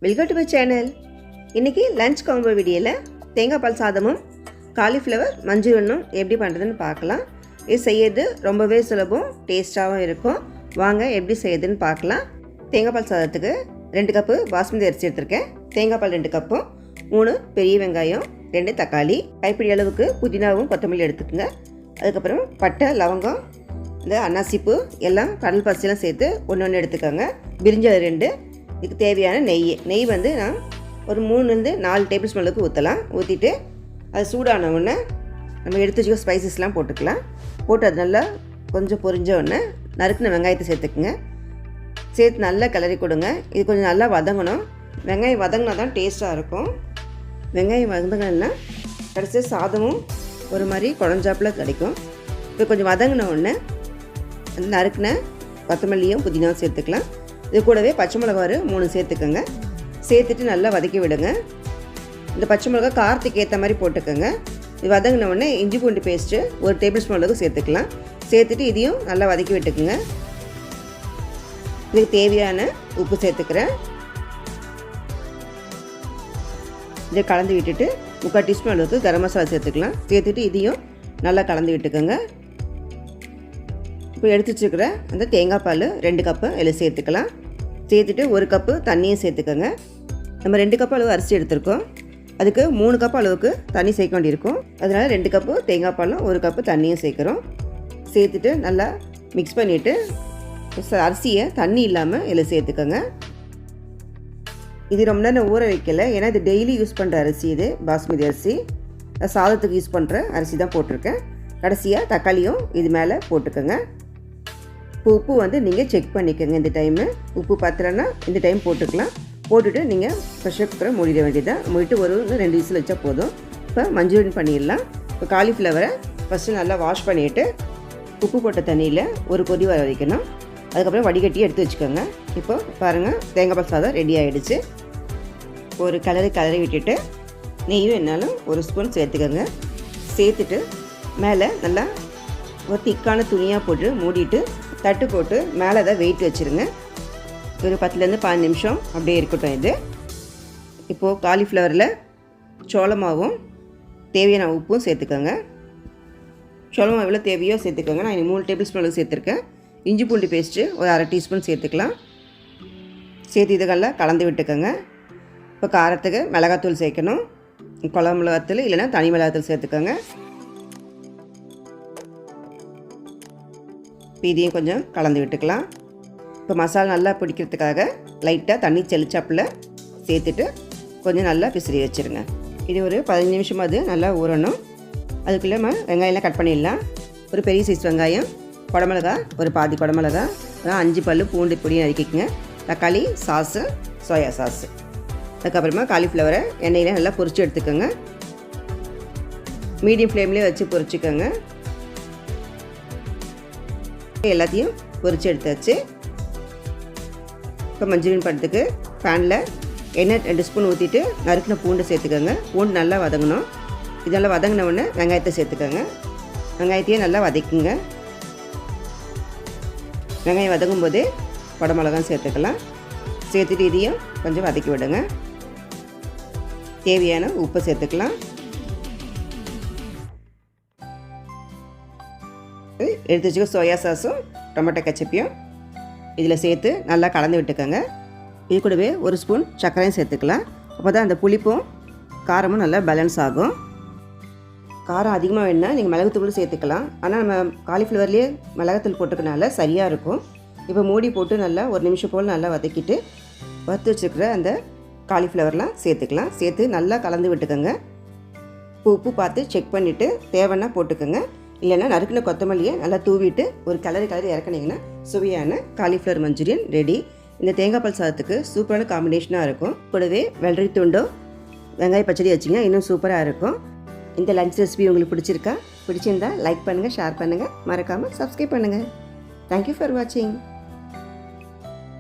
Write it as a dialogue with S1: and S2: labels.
S1: Welcome to my channel. இன்றைக்கி lunch combo வீடியோவில் தேங்காய் பால் சாதமும் காலிஃப்ளவர் மஞ்சூரியனும் எப்படி பண்ணுறதுன்னு பார்க்கலாம். இது செய்யறது ரொம்பவே சுலபம், டேஸ்ட்டாகவும் இருக்கும். வாங்க எப்படி செய்யுதுன்னு பார்க்கலாம். தேங்காய் பால் சாதத்துக்கு 2 கப்பு பாஸ்மதி அரிசி எடுத்திருக்கேன். தேங்காய் பால் 2 கப்பும் 3 பெரிய வெங்காயம், 2 தக்காளி, கைப்பிடி அளவுக்கு புதினாவும் கொத்தமல்லி எடுத்துக்கோங்க. அதுக்கப்புறம் பட்டை, லவங்கம், இந்த அன்னாசிப்பூ எல்லாம் கடல் பசிலாம் சேர்த்து ஒன்று எடுத்துக்கோங்க. பிரிஞ்சல் 2, இதுக்கு தேவையான நெய் வந்து நான் ஒரு 3-4 டேபிள் ஸ்பூன் அளவுக்கு ஊற்றலாம். ஊற்றிட்டு அது சூடான உடனே நம்ம எடுத்து வச்சுக்க ஸ்பைசஸ்லாம் போட்டுக்கலாம். போட்டு அது நல்லா கொஞ்சம் பொரிஞ்ச உடனே நறுக்கின வெங்காயத்தை சேர்த்துக்குங்க. சேர்த்து நல்லா கிளறி கொடுங்க. இது கொஞ்சம் நல்லா வதங்கணும். வெங்காயம் வதங்கினா தான் டேஸ்ட்டாக இருக்கும். வெங்காயம் வதங்கினா கடைசியாக சாதமும் ஒரு மாதிரி குழஞ்சாப்பில் கிடைக்கும். இப்போ கொஞ்சம் வதங்கின உடனே அந்த நறுக்கின கொத்தமல்லியும் புதினாவும் சேர்த்துக்கலாம். இது கூடவே பச்சை மிளகாய் 3 சேர்த்துக்கோங்க. சேர்த்துட்டு நல்லா வதக்கி விடுங்க. இந்த பச்சை மிளகா காரத்துக்கு ஏற்ற மாதிரி போட்டுக்கோங்க. இது வதங்கின உடனே இஞ்சி பூண்டு பேஸ்ட்டு 1 டேபிள் ஸ்பூன் அளவுக்கு சேர்த்துக்கலாம். சேர்த்துட்டு இதையும் நல்லா வதக்கி விட்டுக்குங்க. இதுக்கு தேவையான உப்பு சேர்த்துக்கிறேன். இதை கலந்து விட்டுட்டு 3/4 டீஸ்பூன் அளவுக்கு கரம் மசாலா சேர்த்துக்கலாம். சேர்த்துட்டு இதையும் நல்லா கலந்து விட்டுக்கோங்க. இப்போ எடுத்து வச்சுக்கிற அந்த தேங்காய் பால் 2 கப்பு இதில் சேர்த்துக்கலாம். சேர்த்துட்டு 1 கப்பு தண்ணியும் சேர்த்துக்கோங்க. நம்ம 2 கப்பு அளவு அரிசி எடுத்துருக்கோம். அதுக்கு 3 கப்பு அளவுக்கு தண்ணி சேர்க்க வேண்டியிருக்கும். அதனால் 2 கப்பு தேங்காய் பாலும் 1 கப்பு தண்ணியும் சேர்க்குறோம். சேர்த்துட்டு நல்லா மிக்ஸ் பண்ணிவிட்டு அரிசியை தண்ணி இல்லாமல் இதில் சேர்த்துக்கோங்க. இது ரொம்ப நேரம் ஊற வைக்கலை, ஏன்னா இது டெய்லி யூஸ் பண்ணுற அரிசி. இது பாஸ்மதி அரிசி, சாதத்துக்கு யூஸ் பண்ணுற அரிசி தான் போட்டிருக்கேன். கடைசியாக தக்காளியும் இது மேலே போட்டுக்கோங்க. உப்பு வந்து நீங்கள் செக் பண்ணிக்கோங்க. இந்த டைமு உப்பு பத்தலைன்னா இந்த டைம் போட்டுக்கலாம். போட்டுட்டு நீங்கள் ப்ரெஷர் குக்கரை மூடிட வேண்டியதான். மூடிட்டு 1-2 விசில் வச்சா போதும். இப்போ மஞ்சூரியன் பண்ணிடலாம். இப்போ காலிஃப்ளவரை ஃபஸ்ட்டு நல்லா வாஷ் பண்ணிவிட்டு உப்பு போட்ட தண்ணியில் ஒரு கொதி வர வைக்கணும். அதுக்கப்புறம் வடிகட்டி எடுத்து வச்சுக்கோங்க. இப்போ பாருங்கள், தேங்காய் பால் சாதம் ரெடி ஆகிடுச்சு. ஒரு கலரி விட்டுட்டு நெய்யும் என்னாலும் 1 ஸ்பூன் சேர்த்துக்கோங்க. சேர்த்துட்டு மேலே நல்லா ஒரு திக்கான துணியாக போட்டு மூடிட்டு தட்டு போட்டு மேலே அதை வெயிட் வச்சுருங்க. ஒரு 10-15 நிமிஷம் அப்படியே இருக்கட்டும். இது இப்போது காலிஃப்ளவரில் சோளமாவும் தேவையான உப்பும் சேர்த்துக்கோங்க. சோளமாவு எவ்வளோ தேவையோ சேர்த்துக்கோங்க. நான் 3 டேபிள் ஸ்பூன் அளவுக்கு சேர்த்துருக்கேன். இஞ்சி பூண்டு பேஸ்ட்டு ஒரு 1/2 டீஸ்பூன் சேர்த்துக்கலாம். சேர்த்து இதுக்கெல்லாம் கலந்து விட்டுக்கோங்க. இப்போ காரத்துக்கு மிளகாத்தூள் சேர்க்கணும். குழம்பு மிளகாத்தூள் இல்லைன்னா தனி மிளகாத்தூள் சேர்த்துக்கோங்க. இதையும் கொஞ்சம் கலந்து விட்டுக்கலாம். இப்போ மசாலா நல்லா பிடிக்கிறதுக்காக லைட்டாக தண்ணி தெளிச்சாப்பில் சேர்த்துட்டு கொஞ்சம் நல்லா பிசிறி வச்சுருங்க. இது ஒரு 15 நிமிஷமாவது நல்லா ஊறணும். அதுக்குள்ளே நம்ம வெங்காயம்லாம் கட் பண்ணிடலாம். ஒரு பெரிய சைஸ் வெங்காயம், குடமிளகா ஒரு பாதி குடமிளகா, 5 பல் பூண்டு பொடி நறுக்கிக்கங்க. தக்காளி, சாஸு, சோயா சாஸு, அதுக்கப்புறமா காலிஃப்ளவரை எண்ணெயில் நல்லா பொரிச்சு எடுத்துக்கோங்க. மீடியம் ஃப்ளேம்லேயே வச்சு பொரிச்சிக்கோங்க. எல்லாத்தையும் பொரிச்சு எடுத்தாச்சு. இப்போ மஞ்சூரியன் பண்ணுறதுக்கு பேனில் எண்ணெய் 2 ஸ்பூன் ஊற்றிட்டு நறுக்கின பூண்டு சேர்த்துக்கோங்க. பூண்டு நல்லா வதங்கணும். இதெல்லாம் வதங்கின உடனே வெங்காயத்தை சேர்த்துக்கோங்க. வெங்காயத்தையும் நல்லா வதக்குங்க. வெங்காயம் வதங்கும் போதே குடமிளகாய் சேர்த்துக்கலாம். சேர்த்துட்டு இதையும் கொஞ்சம் வதக்கி விடுங்க. தேவையான உப்பு சேர்த்துக்கலாம். எடுத்து வச்சுக்க சோயா சாஸும் டொமேட்டோ கெச்சப்பையும் இதில் சேர்த்து நல்லா கலந்து விட்டுக்கோங்க. இது கூடவே 1 ஸ்பூன் சர்க்கரையும் சேர்த்துக்கலாம். அப்போ தான் அந்த புளிப்பும் காரமும் நல்லா பேலன்ஸ் ஆகும். காரம் அதிகமாக வேணுன்னா நீங்கள் மிளகுத்தூள் சேர்த்துக்கலாம். ஆனால் நம்ம காலிஃப்ளவர்லேயே மிளகுத்தூள் போட்டுக்கனால சரியாக இருக்கும். இப்போ மூடி போட்டு நல்லா 1 நிமிஷம் போல் நல்லா வதக்கிட்டு வறுத்து வச்சுருக்கிற அந்த காலிஃப்ளவர்லாம் சேர்த்துக்கலாம். சேர்த்து நல்லா கலந்து விட்டுக்கோங்க. உப்பு பார்த்து செக் பண்ணிவிட்டு தேவைன்னா போட்டுக்கோங்க. இல்லைன்னா நறுக்கின கொத்தமல்லியை நல்லா தூவிட்டு ஒரு கலரி இறக்குனீங்கன்னா சுவையான காலிஃப்ளவர் மஞ்சூரியன் ரெடி. இந்த தேங்காய் பால் சாதத்துக்கு சூப்பரான காம்பினேஷனாக இருக்கும். கூடவே வெள்ளரி துண்டோ வெங்காய பச்சடி வச்சிங்கன்னா இன்னும் சூப்பராக இருக்கும். இந்த லஞ்ச் ரெசிபி உங்களுக்கு பிடிச்சிருந்தா லைக் பண்ணுங்கள், ஷேர் பண்ணுங்கள், மறக்காமல் சப்ஸ்கிரைப் பண்ணுங்கள். தேங்க்யூ ஃபார் வாட்சிங்.